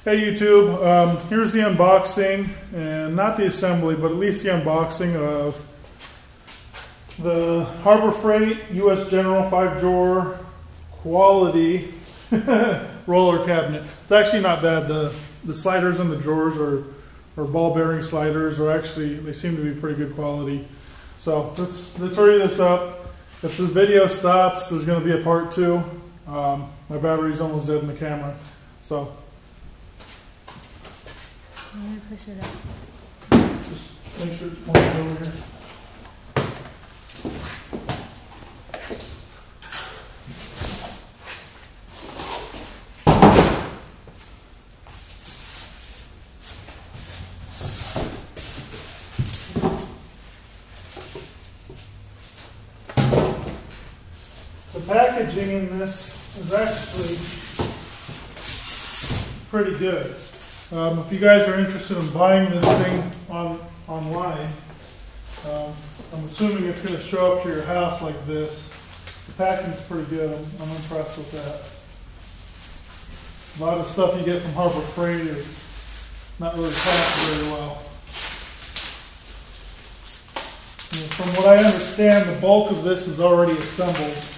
Hey YouTube, here's the unboxing, and not the assembly, but at least the unboxing of the Harbor Freight US General 5-drawer quality roller cabinet. It's actually not bad. The sliders in the drawers are ball bearing sliders, are actually, they seem to be pretty good quality. So let's hurry this up. If this video stops, there's going to be a part 2. My battery's almost dead in the camera, so. Let me push it up. Just make sure it's pointed over here. The packaging in this is actually pretty good. If you guys are interested in buying this thing online, I'm assuming it's going to show up to your house like this. The packing's pretty good. I'm impressed with that. A lot of stuff you get from Harbor Freight is not really packed very well. And from what I understand, the bulk of this is already assembled.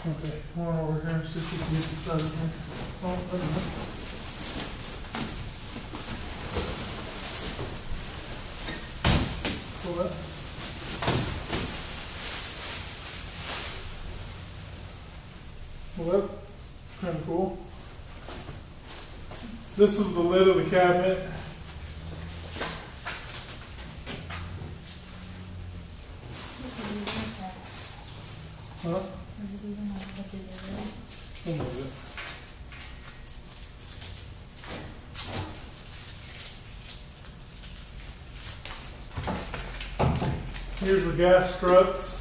Okay, come on over here and see if we can get this out of here. Oh, wait a minute. Pull that. Well, that's kind of cool. This is the lid of the cabinet. Huh? We'll move it. Here's the gas struts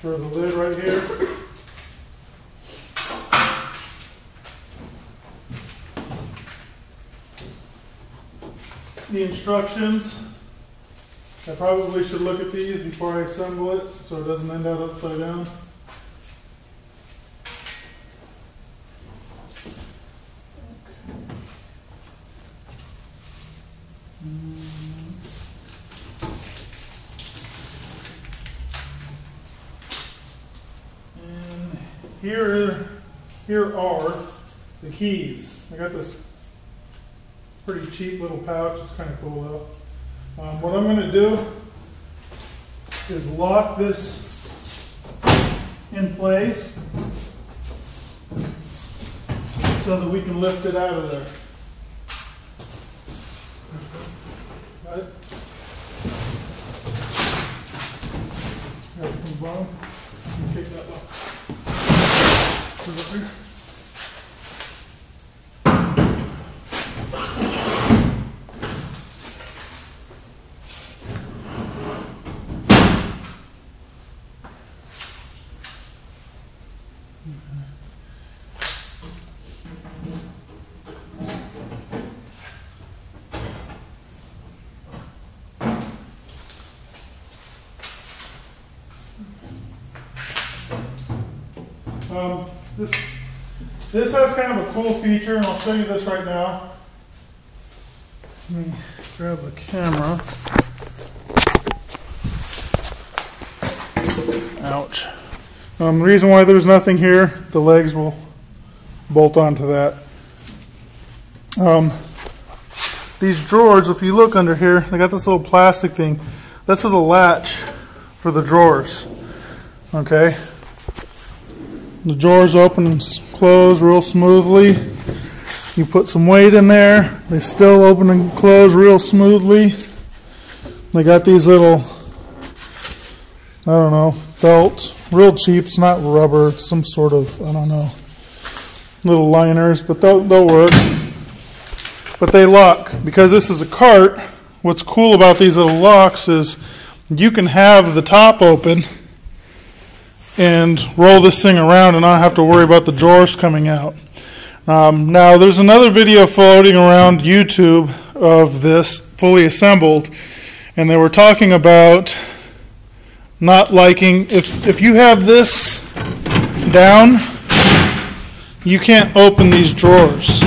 for the lid right here. The instructions. I probably should look at these before I assemble it so it doesn't end up upside down. And here are the keys. I got this pretty cheap little pouch. It's kind of cool though. What I'm going to do is lock this in place so that we can lift it out of there. Right? Right from the bottom. You take that box. Put it up here. This has kind of a cool feature, and I'll show you this right now. Let me grab the camera. Ouch. The reason why there's nothing here, the legs will bolt onto that. These drawers, if you look under here, they got this little plastic thing. This is a latch for the drawers. Okay? The drawers open and close real smoothly. You put some weight in there, they still open and close real smoothly. They got these little, I don't know, felt, real cheap. It's not rubber, it's some sort of, I don't know, little liners, but they'll work. But they lock. Because this is a cart, what's cool about these little locks is you can have the top open and roll this thing around and not have to worry about the drawers coming out. Now there's another video floating around YouTube of this fully assembled, and they were talking about not liking, if you have this down, you can't open these drawers,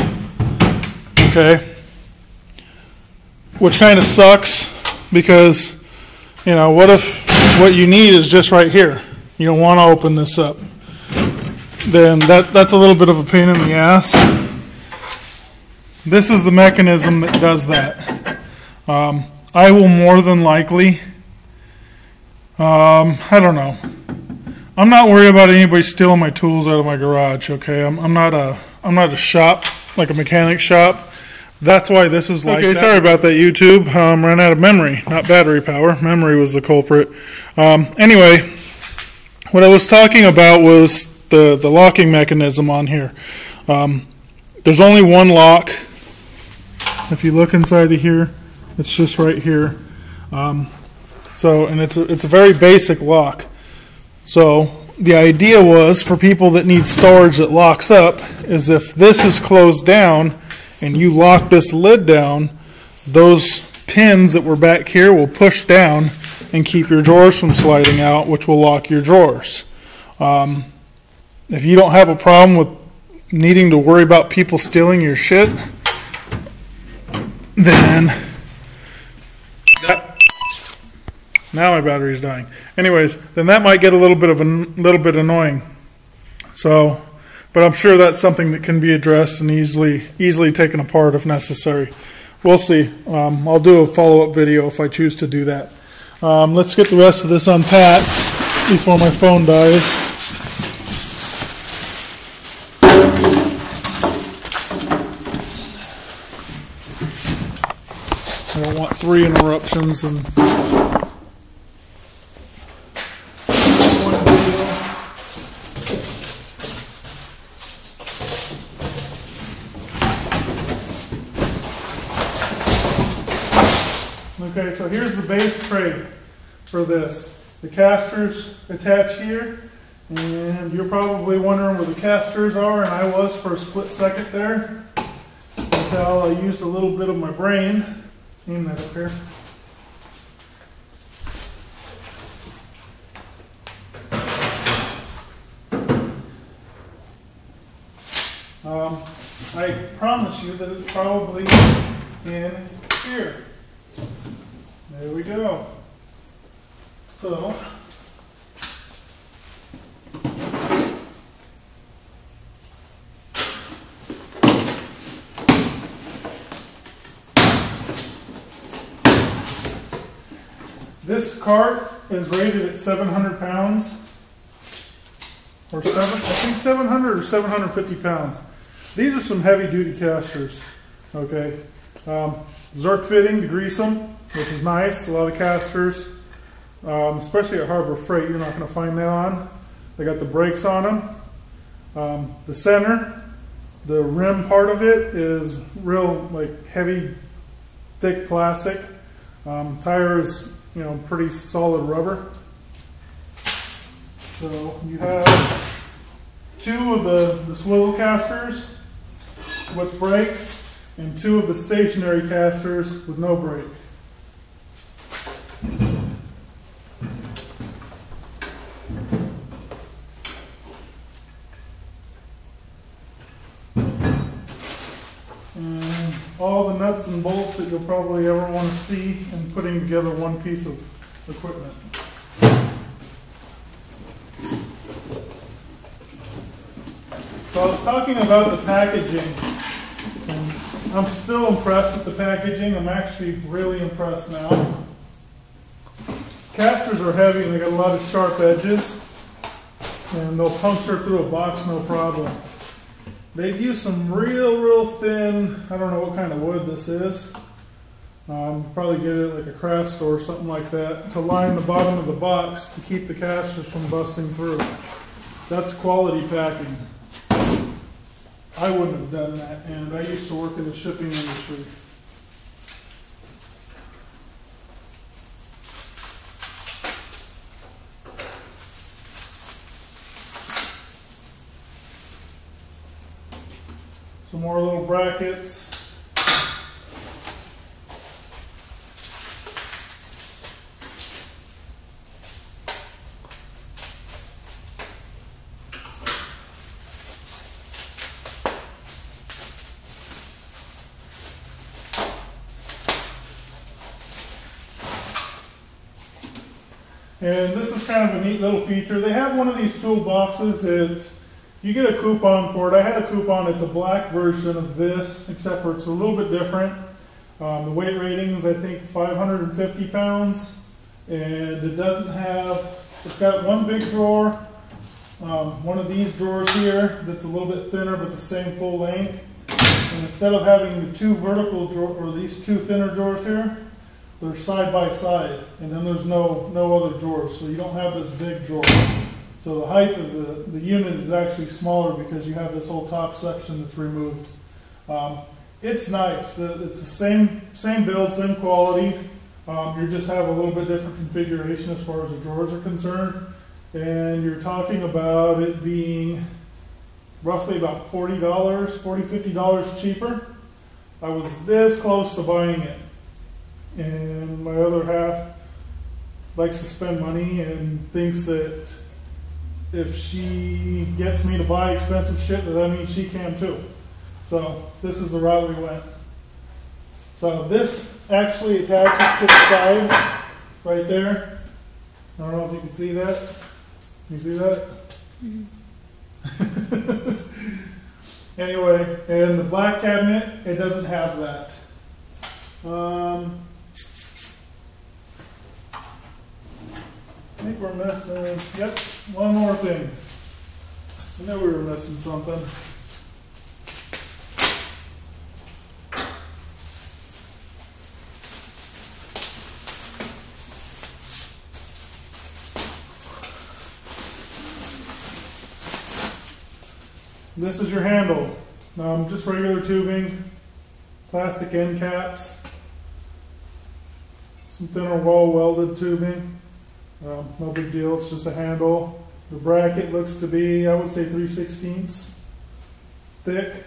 okay? Which kind of sucks, because, you know, what if what you need is just right here? You don't want to open this up. Then that's a little bit of a pain in the ass. This is the mechanism that does that. I will more than likely, I don't know. I'm not worried about anybody stealing my tools out of my garage. Okay, I'm not a shop, like a mechanic shop. That's why this is like that. Okay, sorry about that, YouTube. Ran out of memory, not battery power. Memory was the culprit. Anyway, what I was talking about was the locking mechanism on here. There's only one lock. If you look inside of here, it's just right here. And it's a very basic lock. So the idea was for people that need storage that locks up is if this is closed down and you lock this lid down, those pins that were back here will push down and keep your drawers from sliding out, which will lock your drawers. If you don't have a problem with needing to worry about people stealing your shit, then now my battery's dying. Anyways, then that might get a little bit annoying. So, but I'm sure that's something that can be addressed and easily taken apart if necessary. We'll see. I'll do a follow-up video if I choose to do that. Let's get the rest of this unpacked before my phone dies. I don't want 3 interruptions and one video. Okay, so here's the base tray for this. The casters attach here, and you're probably wondering where the casters are, and I was for a split second there until I used a little bit of my brain. Aim that up here. I promise you that it's probably in here. There we go. So, this cart is rated at 700 pounds, or I think 700 or 750 pounds. These are some heavy duty casters, okay. Zerk fitting to grease them, which is nice. A lot of casters, especially at Harbor Freight, you're not going to find that on. They got the brakes on them. The center, the rim part of it is real like heavy, thick plastic. Tire is, you know, pretty solid rubber. So you have 2 of the swivel casters with brakes and 2 of the stationary casters with no brake. And all the nuts nuts and bolts that you'll probably ever want to see in putting together one piece of equipment. So I was talking about the packaging, and I'm still impressed with the packaging. I'm actually really impressed now. Casters are heavy and they got a lot of sharp edges, and they'll puncture through a box no problem. They've used some real thin, I don't know what kind of wood this is. Probably get it at like a craft store or something like that to line the bottom of the box to keep the casters from busting through. That's quality packing. I wouldn't have done that, and I used to work in the shipping industry. Some more little brackets. And this is kind of a neat little feature. They have one of these toolboxes. You get a coupon for it. I had a coupon. It's a black version of this, except for it's a little bit different. The weight rating is, I think, 550 pounds. And it doesn't have, it's got one big drawer, one of these drawers here that's a little bit thinner but the same full length. And instead of having the two vertical drawers, or these two thinner drawers here, they're side by side. And then there's no other drawers, so you don't have this big drawer. So the height of the unit is actually smaller because you have this whole top section that's removed. It's nice. It's the same build, same quality. You just have a little bit different configuration as far as the drawers are concerned. And you're talking about it being roughly about $40, $50 cheaper. I was this close to buying it. And my other half likes to spend money and thinks that if she gets me to buy expensive shit, that means she can too. So this is the route we went. So this actually attaches to the side right there. I don't know if you can see that. Can you see that? Mm-hmm. Anyway, and the black cabinet, it doesn't have that. I think we're missing, yep, one more thing. I knew we were missing something. This is your handle. Just regular tubing, plastic end caps, some thinner wall welded tubing. No big deal, it's just a handle. The bracket looks to be, I would say, 3/16 thick.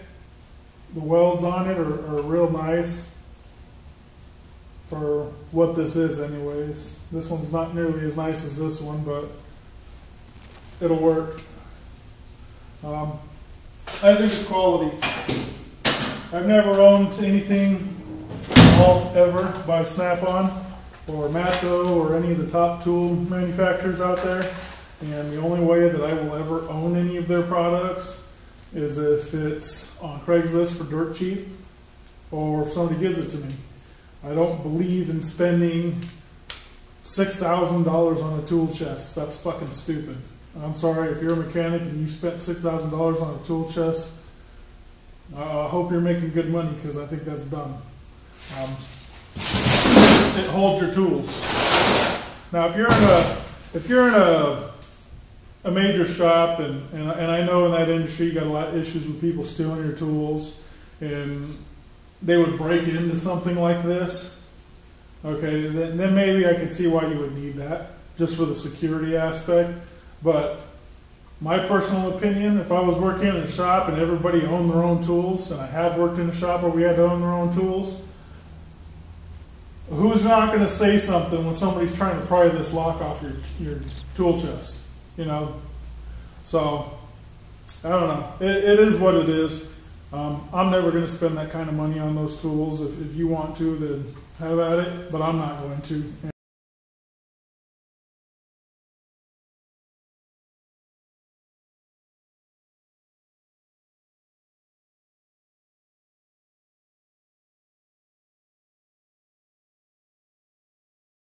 The welds on it are real nice for what this is anyways. This one's not nearly as nice as this one, but it'll work. I think it's quality. I've never owned anything ever by Snap-on or Matto or any of the top tool manufacturers out there, and the only way that I will ever own any of their products is if it's on Craigslist for dirt cheap or if somebody gives it to me. I don't believe in spending $6,000 on a tool chest. That's fucking stupid. I'm sorry, if you're a mechanic and you spent $6,000 on a tool chest, I hope you're making good money, because I think that's dumb. It holds your tools. Now, if you're in a major shop, and I know in that industry you got a lot of issues with people stealing your tools, and they would break into something like this, okay, then maybe I can see why you would need that, just for the security aspect. But my personal opinion, if I was working in a shop and everybody owned their own tools, and I have worked in a shop where we had to own their own tools, who's not going to say something when somebody's trying to pry this lock off your tool chest? You know? So, I don't know. It is what it is. I'm never going to spend that kind of money on those tools. If you want to, then have at it, but I'm not going to.